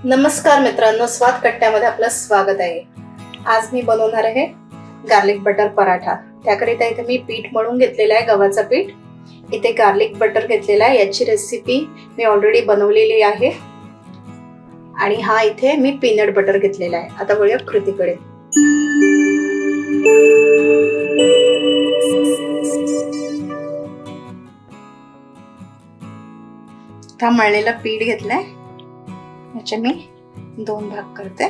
नमस्कार मित्रांनो, स्वाद कट्ट्यामध्ये आपलं स्वागत आहे। आज मी बनवणार आहे गार्लिक बटर पराठा। त्याकरिता इथे मी पीठ मळून घेतलेलं आहे, गव्हाचं पीठ। इथे गार्लिक बटर घेतलेलं आहे, याची रेसिपी मी ऑलरेडी बनवलेली आहे। आणि हा इथे मी पीनट बटर घेतलेला आहे। आता वळूया कृतीकडे। हा मळलेला पीठ घेतलाय, याचे मी 2 भाग करते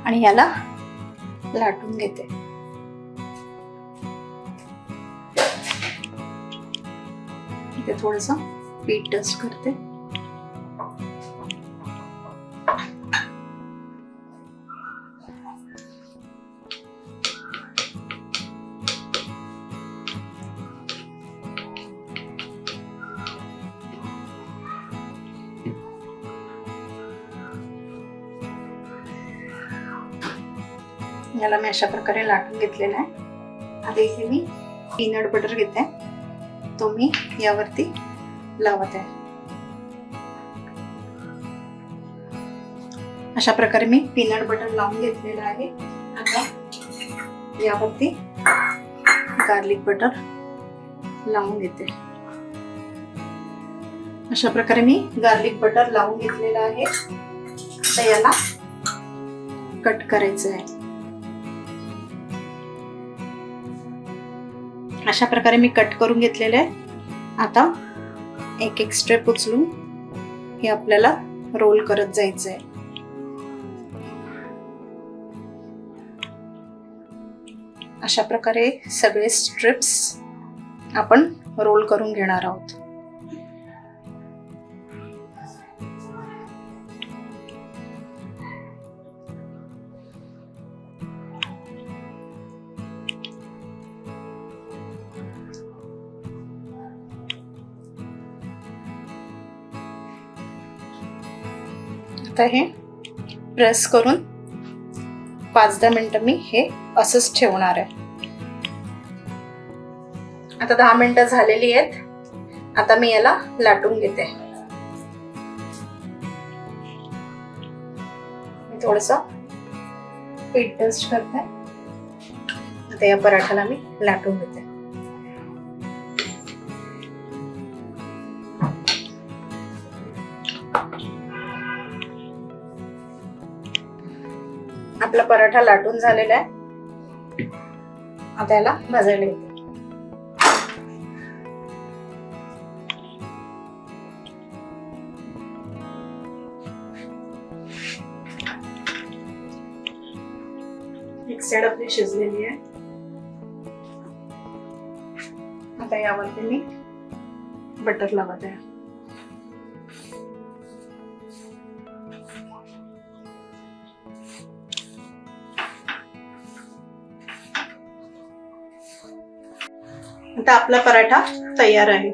आणि याला लाटून घेते। इथे थोडंसं पीठ डस्ट करते। याला मी अशा प्रकारे लाटून घेतलेला आहे। आता इथे मी पीनट बटर घेते, तो मी यावरती लावत आहे। अशा प्रकारे मी पीनट बटर लावून घेतलेला आहे। आता यावरती गार्लिक बटर लावून घेते। अशा प्रकारे मी गार्लिक बटर लावून घेतलेला आहे। आता याला कट करायचं आहे। अशा प्रकारे मी कट करून घेतलेले आहे। आता एक एक स्टेप उचलून हे आपल्याला रोल करत जायचं आहे। अशा प्रकारे सगळे स्ट्रिप्स आपण रोल करून घेणार आहोत। आता हे प्रेस करून 5-10 मिनिटं मी हे असंच ठेवणार आहे। आता 10 मिनिटं झालेली आहेत। आता मी याला लाटून घेते। मी थोडंसं पीठ डस्ट करते। आता या पराठ्याला मी लाटून घेते। आपला पराठा लाटून झालेला आहे। आता याला भाजायला घेते। एक साइड आपली शिजलेली आहे। आता यावरती मी बटर लावत आहे। आता आपला पराठा तयार आहे।